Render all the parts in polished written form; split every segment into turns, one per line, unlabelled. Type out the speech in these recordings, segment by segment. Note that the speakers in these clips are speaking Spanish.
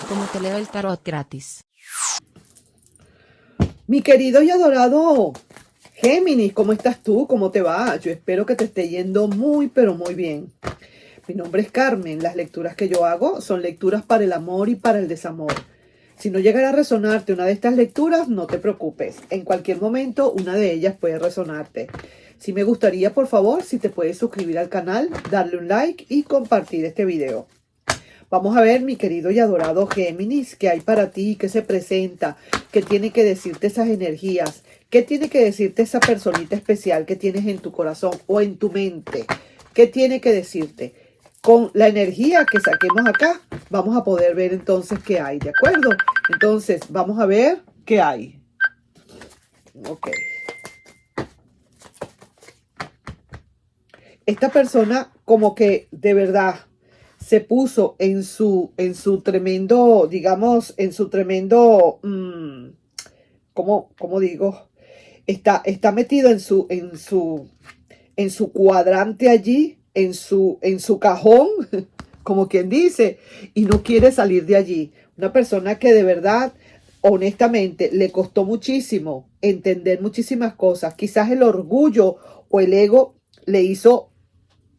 cómo te leo el tarot gratis.
Mi querido y adorado Géminis, ¿cómo estás tú? ¿Cómo te va? Yo espero que te esté yendo muy, pero muy bien. Mi nombre es Carmen. Las lecturas que yo hago son lecturas para el amor y para el desamor. Si no llegara a resonarte una de estas lecturas, no te preocupes. En cualquier momento, una de ellas puede resonarte. Sí me gustaría, por favor, si te puedes suscribir al canal, darle un like y compartir este video. Vamos a ver, mi querido y adorado Géminis, qué hay para ti, qué se presenta, qué tiene que decirte esas energías, qué tiene que decirte esa personita especial que tienes en tu corazón o en tu mente, qué tiene que decirte. Con la energía que saquemos acá, vamos a poder ver entonces qué hay, ¿de acuerdo? Entonces, vamos a ver qué hay. Ok. Esta persona como que de verdad se puso en su tremendo, digamos, en su tremendo, ¿cómo digo? Está metido en su cuadrante allí, en su cajón, como quien dice, y no quiere salir de allí. Una persona que de verdad, honestamente, le costó muchísimo entender muchísimas cosas. Quizás el orgullo o el ego le hizo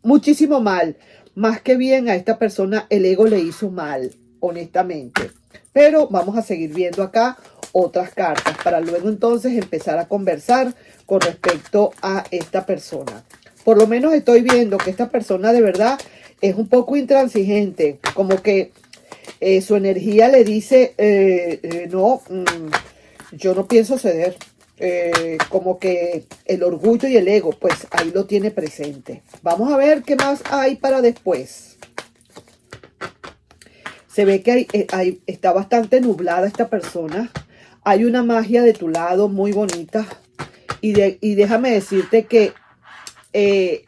muchísimo mal. Más que bien a esta persona el ego le hizo mal, honestamente. Pero vamos a seguir viendo acá otras cartas para luego entonces empezar a conversar con respecto a esta persona. Por lo menos estoy viendo que esta persona de verdad es un poco intransigente, como que su energía le dice, no, yo no pienso ceder. Como que el orgullo y el ego, pues ahí lo tiene presente. Vamos a ver qué más hay para después. Se ve que está bastante nublada esta persona. Hay una magia de tu lado muy bonita. Y déjame decirte que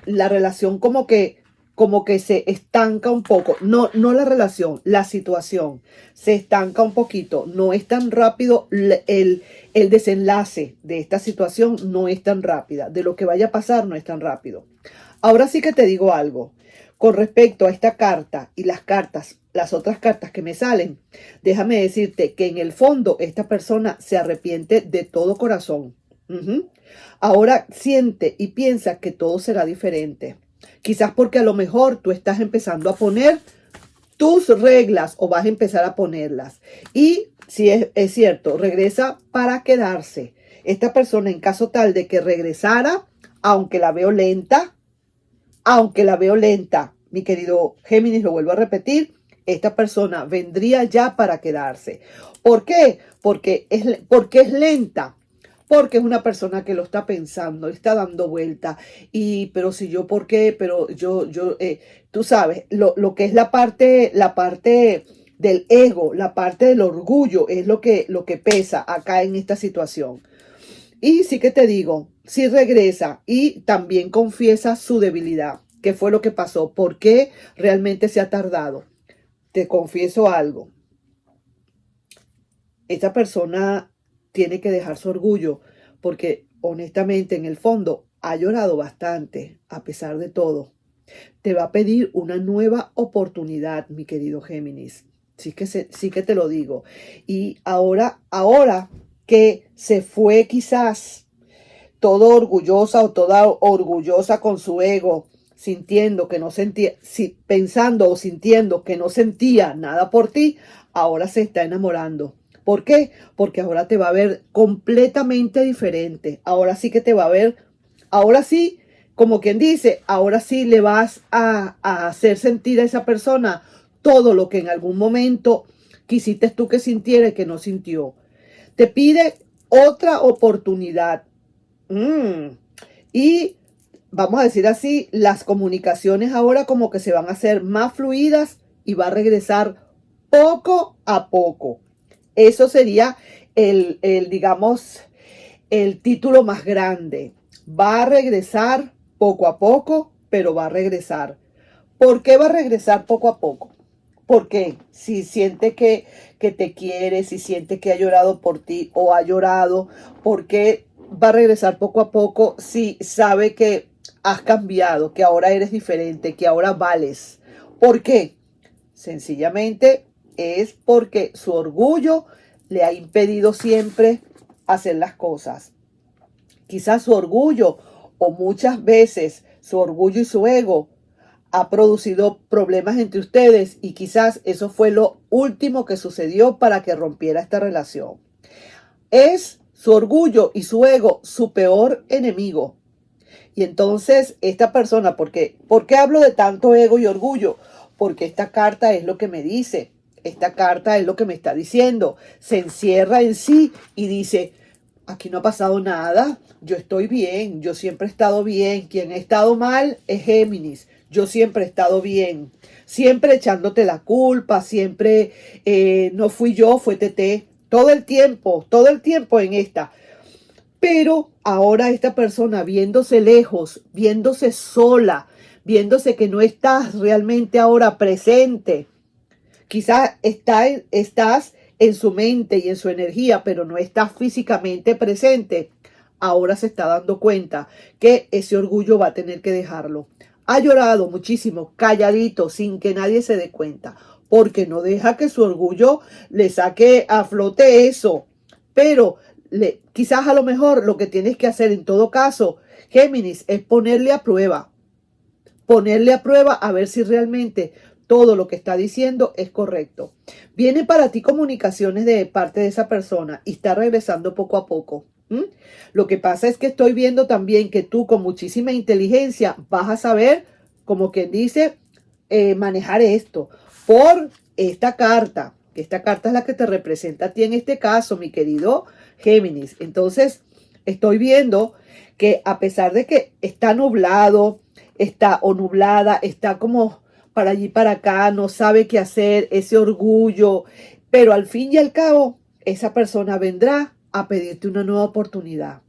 la relación como que se estanca un poco. No la relación, la situación se estanca un poquito. No es tan rápido el desenlace de esta situación, no es tan rápida. De lo que vaya a pasar no es tan rápido. Ahora sí que te digo algo. Con respecto a esta carta y las otras cartas que me salen, déjame decirte que en el fondo esta persona se arrepiente de todo corazón. Ahora siente y piensa que todo será diferente. Quizás porque a lo mejor tú estás empezando a poner tus reglas o vas a empezar a ponerlas. Y si es cierto, regresa para quedarse. Esta persona, en caso tal de que regresara, aunque la veo lenta, mi querido Géminis, lo vuelvo a repetir, esta persona vendría ya para quedarse. ¿Por qué? Porque es lenta. Porque es una persona que lo está pensando, está dando vuelta. Pero si yo, ¿por qué? Pero tú sabes, lo que es la parte del ego, la parte del orgullo, es lo que pesa acá en esta situación. Y sí que te digo, si regresa y también confiesa su debilidad. ¿Qué fue lo que pasó? ¿Por qué realmente se ha tardado? Te confieso algo. Esta persona tiene que dejar su orgullo porque honestamente en el fondo ha llorado bastante a pesar de todo. Te va a pedir una nueva oportunidad, mi querido Géminis. Sí que te lo digo. Y ahora que se fue quizás todo orgullosa o toda orgullosa con su ego, sintiendo que no sentía, pensando o sintiendo que no sentía nada por ti, ahora se está enamorando. ¿Por qué? Porque ahora te va a ver completamente diferente. Ahora sí que te va a ver, ahora sí, como quien dice, ahora sí le vas a hacer sentir a esa persona todo lo que en algún momento quisiste tú que sintiera y que no sintió. Te pide otra oportunidad. Y vamos a decir así, las comunicaciones ahora como que se van a hacer más fluidas y va a regresar poco a poco. Eso sería digamos, el título más grande. Va a regresar poco a poco, pero va a regresar. ¿Por qué va a regresar poco a poco? Porque si siente que te quiere, si siente que ha llorado por ti o ha llorado, ¿por qué va a regresar poco a poco si sabe que has cambiado, que ahora eres diferente, que ahora vales? ¿Por qué? Sencillamente es porque su orgullo le ha impedido siempre hacer las cosas. Quizás su orgullo, o muchas veces su orgullo y su ego, ha producido problemas entre ustedes, y quizás eso fue lo último que sucedió para que rompiera esta relación. Es su orgullo y su ego su peor enemigo. Y entonces esta persona, ¿por qué hablo de tanto ego y orgullo? Porque esta carta es lo que me dice. Esta carta es lo que me está diciendo. Se encierra en sí y dice: aquí no ha pasado nada, yo estoy bien, yo siempre he estado bien. Quien ha estado mal es Géminis. Yo siempre he estado bien, siempre echándote la culpa, siempre no fui yo, fue Tete, todo el tiempo en esta. Pero ahora esta persona, viéndose lejos, viéndose sola, viéndose que no estás realmente ahora presente, quizás estás en su mente y en su energía, pero no estás físicamente presente. Ahora se está dando cuenta que ese orgullo va a tener que dejarlo. Ha llorado muchísimo, calladito, sin que nadie se dé cuenta, porque no deja que su orgullo le saque a flote eso. Pero quizás a lo mejor lo que tienes que hacer en todo caso, Géminis, es ponerle a prueba a ver si realmente todo lo que está diciendo es correcto. Viene para ti comunicaciones de parte de esa persona y está regresando poco a poco. Lo que pasa es que estoy viendo también que tú, con muchísima inteligencia, vas a saber, como quien dice, manejar esto por esta carta, que esta carta es la que te representa a ti en este caso, mi querido Géminis. Entonces, estoy viendo que a pesar de que está nublado, está o nublada, está como para allí para acá, no sabe qué hacer, ese orgullo, pero al fin y al cabo, esa persona vendrá a pedirte una nueva oportunidad.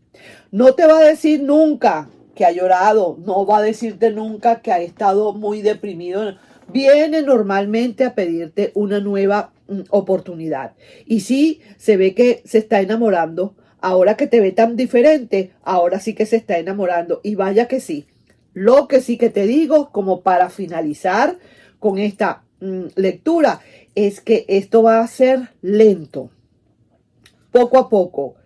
No te va a decir nunca que ha llorado, no va a decirte nunca que ha estado muy deprimido. Viene normalmente a pedirte una nueva oportunidad. Y sí, se ve que se está enamorando. Ahora que te ve tan diferente, ahora sí que se está enamorando. Y vaya que sí. Lo que sí que te digo, como para finalizar con esta lectura, es que esto va a ser lento, poco a poco.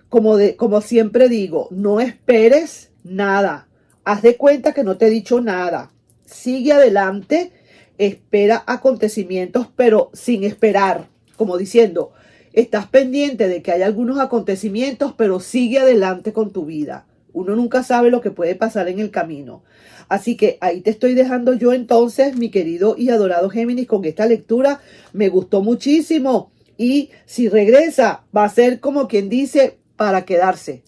Como siempre digo, no esperes nada. Haz de cuenta que no te he dicho nada. Sigue adelante, espera acontecimientos, pero sin esperar. Como diciendo, estás pendiente de que hay algunos acontecimientos, pero sigue adelante con tu vida. Uno nunca sabe lo que puede pasar en el camino. Así que ahí te estoy dejando yo entonces, mi querido y adorado Géminis, con esta lectura. Me gustó muchísimo. Y si regresa, va a ser como quien dice, para quedarse.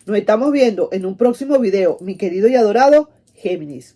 Nos estamos viendo en un próximo video, mi querido y adorado Géminis.